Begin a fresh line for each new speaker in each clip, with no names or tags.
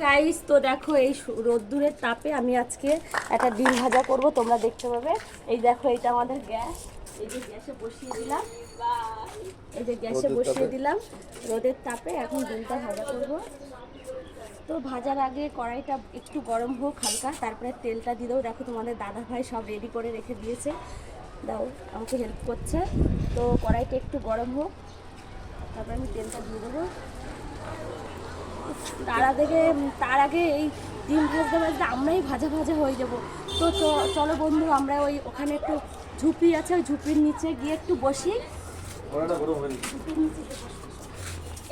Guys তো দেখো এই রোদ্দুরের তাপে আমি আজকে একটা ডিম ভাজা করব, তোমরা দেখতে পাবে। এই দেখো এটা আমাদের গ্যাস, এই যে গ্যাসে বসিয়ে দিলাম, এই যে গ্যাসে বসিয়ে দিলাম রোদের তাপে। এখন ডিমটা ভাজা করব। তো ভাজার আগে কড়াইটা একটু গরম হোক হালকা, তারপরে তেলটা দিয়ে দেবো। দেখো তোমাদের দাদা ভাই সব রেডি করে রেখে দিয়েছে, দাও আমাকে হেল্প করছে। তো কড়াইটা একটু গরম হোক, তারপরে আমি তেলটা দিয়ে দেবো। তার আগে এই ডিম ভাজতে ভাজতে আমরাই ভাজা ভাজা হয়ে যাব। তো চলো বন্ধু, আমরা ওখানে একটু ঝুপি আছে, ওই ঝুপির নিচে গিয়ে একটু বসি।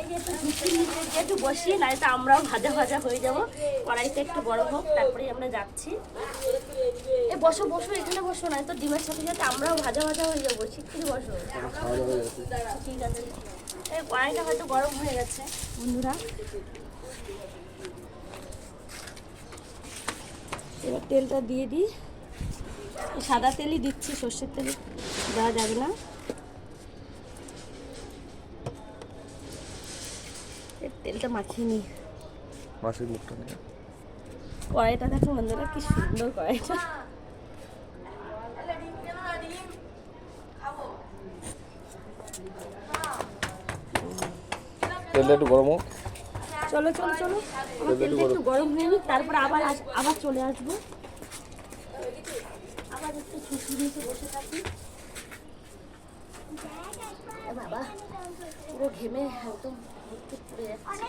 এই যে একটু ঝুপির নিচে গিয়ে একটু বসি, নয় তো আমরাও ভাজা ভাজা হয়ে যাব। কড়াইতে একটু গরম হোক, তারপরেই আমরা যাচ্ছি। বসো বসো, এখানে বসো, নয় তো ডিমের সাথে সাথে আমরাও ভাজা ভাজা হয়ে যাবো। শিগগিরই বসো। ঠিক আছে, এই কড়াইটা হয়তো গরম হয়ে গেছে বন্ধুরা। এবার তেলটা দিয়ে দিই, সাদা তেলই দিচ্ছি, সর্ষের তেল দেওয়া যাবে না। তেলটা মাখিয়ে নিই,
মাছের মুখটা নিয়ে।
কড়াইটা দেখো বন্ধুরা, কি সুন্দর কড়াইটা।
তেলটা একটু গরম হোক।
চলো চলো চলো, আমার তেলটা একটু গরম হয়ে নিক, তারপরে আবার চলে আসবো। আবার একটু ছুটি দিয়ে বসে থাকি। বাবা পুরো ঘেমে একদম পুড়ে যাচ্ছে।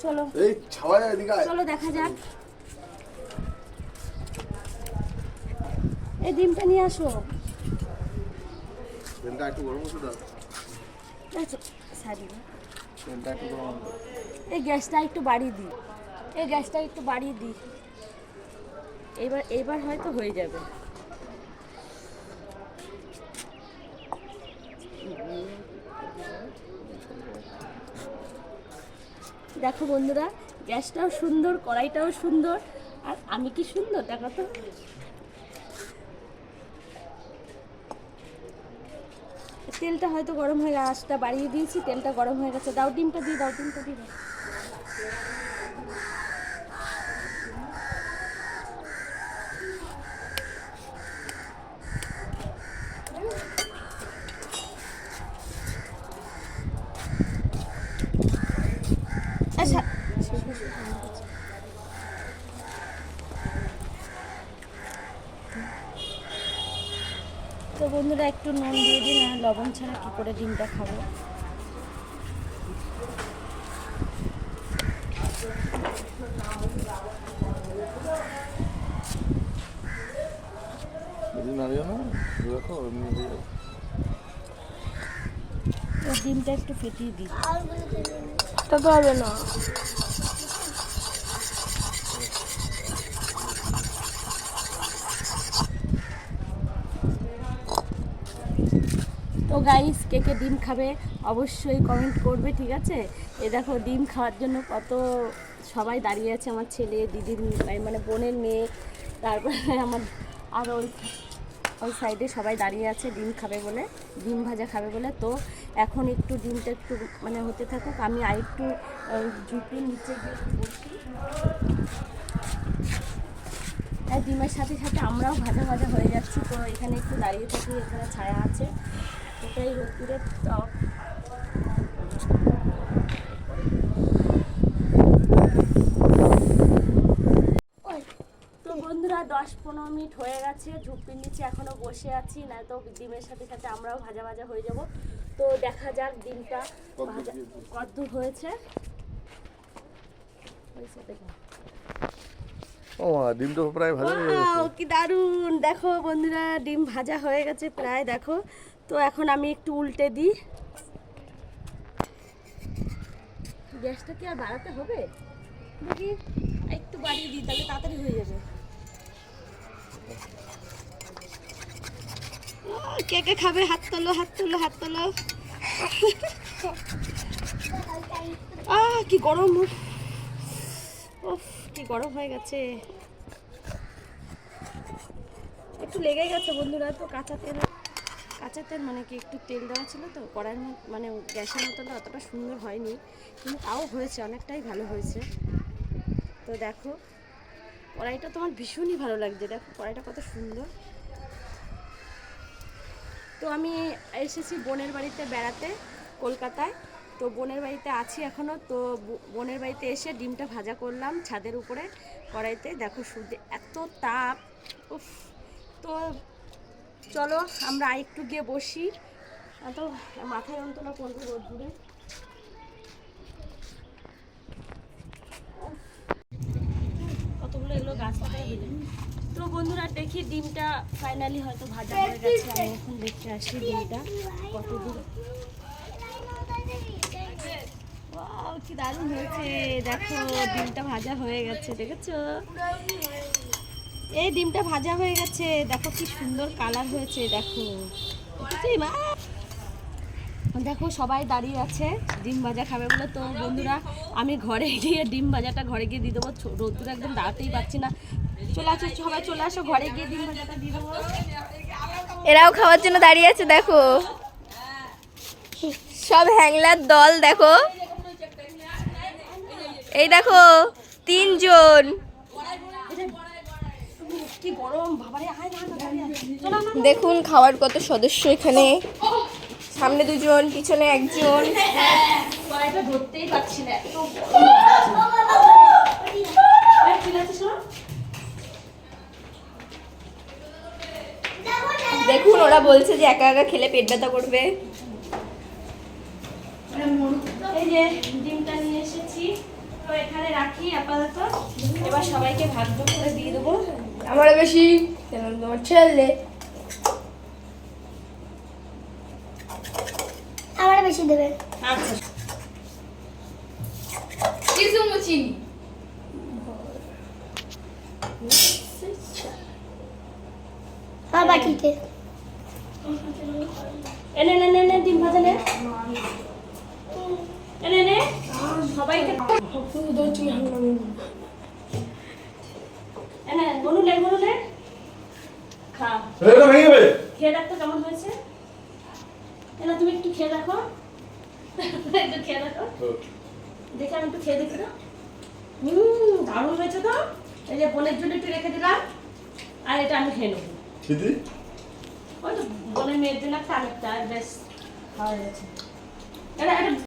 চলো চলো দেখা যাক। এই ডিমটা নিয়ে আসো। এই গ্যাসটা একটু বাড়িয়ে দিই, এই গ্যাসটা একটু বাড়িয়ে দিই। এইবার হয়তো হয়ে যাবে। দেখো বন্ধুরা, গ্যাসটাও সুন্দর, কড়াইটাও সুন্দর, আর আমি কি সুন্দর দেখো তো। তেলটা হয়তো গরম হয়ে গেছে, আঁচটা বাড়িয়ে দিয়েছি, তেলটা গরম হয়ে গেছে। দাও ডিমটা দিয়ে দাও, ডিমটা দিয়ে দাও। তো বন্ধুরা একটু নুন দিয়ে দিন, আর লবণ ছাড়া কী করে ডিমটা খাবো। ডিমটা একটু ফেটিয়ে দিই,
তা তো হবে না।
তো গাইস, কে কে ডিম খাবে অবশ্যই কমেন্ট করবে, ঠিক আছে। এ দেখো ডিম খাওয়ার জন্য কত সবাই দাঁড়িয়ে আছে, আমার ছেলে, দিদির মানে বোনের মেয়ে, তারপরে আমার আরও ওই সাইডে সবাই দাঁড়িয়ে আছে ডিম খাবে বলে, ডিম ভাজা খাবে বলে। তো এখন একটু ডিমটা একটু মানে হতে থাকুক, আমি আর একটু ঝুঁকির নিচে গিয়ে বসি। তাই ডিমের সাথে সাথে আমরাও ভাজা ভাজা হয়ে যাচ্ছি। তো এখানে একটু দাঁড়িয়ে থাকি, এখানে ছায়া আছে, এটাই রোদ্দুরের টক। তো বন্ধুরা 10-15 মিনিট হয়ে গেছে, ঝুঁপির নিচে এখনো বসে আছি, না তো ডিমের সাথে সাথে আমরাও ভাজা ভাজা হয়ে যাব। তো দেখা যাক ডিমটা ভাজা কতদূর হয়েছে।
ডিম তো প্রায় ভাজা হয়ে গেছে।
কি দারুণ! দেখো বন্ধুরা, ডিম ভাজা হয়ে গেছে প্রায়, দেখো। তো এখন আমি একটু উল্টে দিই। গ্যাসটা কি আর বাড়াতে হবে? দেখি একটু বাড়িয়ে দিই, তাহলে তাড়াতাড়ি হয়ে যাবে। কে কে খাবে হাত তোলো, হাত তোলো, হাত তোলো। কি গরম! উফ কি গরম হয়ে গেছে, একটু লেগে গেছে বন্ধুরা। তো কাঁচা তেল মানে কি একটু তেল দেওয়া ছিল তো কড়াইয়ের মানে গ্যাসের মতনটা অতটা সুন্দর হয়নি, কিন্তু তাও হয়েছে, অনেকটাই ভালো হয়েছে। তো দেখো কড়াইটা তোমার ভীষণই ভালো লাগছে, দেখো কড়াইটা কত সুন্দর। তো আমি এসেছি বোনের বাড়িতে বেড়াতে কলকাতায়। তো বোনের বাড়িতে আছি এখনও। তো বোনের বাড়িতে এসে ডিমটা ভাজা করলাম ছাদের উপরে কড়াইতে। দেখো সূর্যে এত তাপ, উফ। তো চলো আমরা একটু গিয়ে বসি, তো মাথায় যন্ত্রণা করবে রোদ্দুরে। কতগুলো এগুলো গাছ লাগাই। তো বন্ধুরা দেখি ডিমটা ফাইনালি হয়তো ভাজা হয়ে গেছে। আমি এখন দেখতে আসি ডিমটা কত দূর। ওয়াও কি দারুণ হয়েছে, দেখো ডিমটা ভাজা হয়ে গেছে, দেখেছো? এই ডিমটা ভাজা হয়ে গেছে, দেখো কি সুন্দর কালার হয়েছে, দেখো মা। দেখো সবাই দাঁড়িয়ে আছে ডিম ভাজা খাবে বলে। তো বন্ধুরা আমি ঘরে গিয়ে ডিম ভাজাটা ঘরে গিয়ে দিয়ে দেবো, রোদ্দুর একদম দাঁড়াতেই পারছি না। চলে আসো সবাই, চলে আসো ঘরে গিয়ে ডিম ভাজাটা দিয়ে দেবো।
এরাও খাওয়ার জন্য দাঁড়িয়ে আছে, দেখো সব হ্যাংলার দল। দেখো এই দেখো 3 জন।
কি গরম বাবারে, আয় না চলো না।
দেখুন খাওয়ার কত সদস্য এখানে, সামনে 2 জন, পিছনে 1 জন।
কড়াইটা ধরতেই পারছি না, এত ঠিক আছে শোনো।
দেখুন ওরা বলছে যে একা একা খেলে পেট ব্যথা করবে।
এই যে ডিমটা নিয়ে এসেছি, তো এখানে রাখি আপাতত। এবার সবাইকে ভাগ ভাগ করে দিয়ে দেবো।
আমার বেশি, তোমার ছেলে আমার বেশি দেবে।
আচ্ছা
আর বাটিতে
এনে নে নে নে ডিম ভাজা নে, এনে নে সবাইকে এনে গনুলে খা। খেয়ে দেখতো কেমন হয়েছে। এনা তুমি একটু খেয়ে দেখো, একটু খেয়ে দেখো, দেখে আমি একটু খেয়ে দেখি তো। দারুণ হয়েছে তো। এই যে বোনের জন্য একটু রেখে দিলাম, আর এটা আমি খেয়ে নেবো। ওই তো বোনের মেয়ের জন্য একটা আরেকটা বেশ খাওয়া গেছে। এটা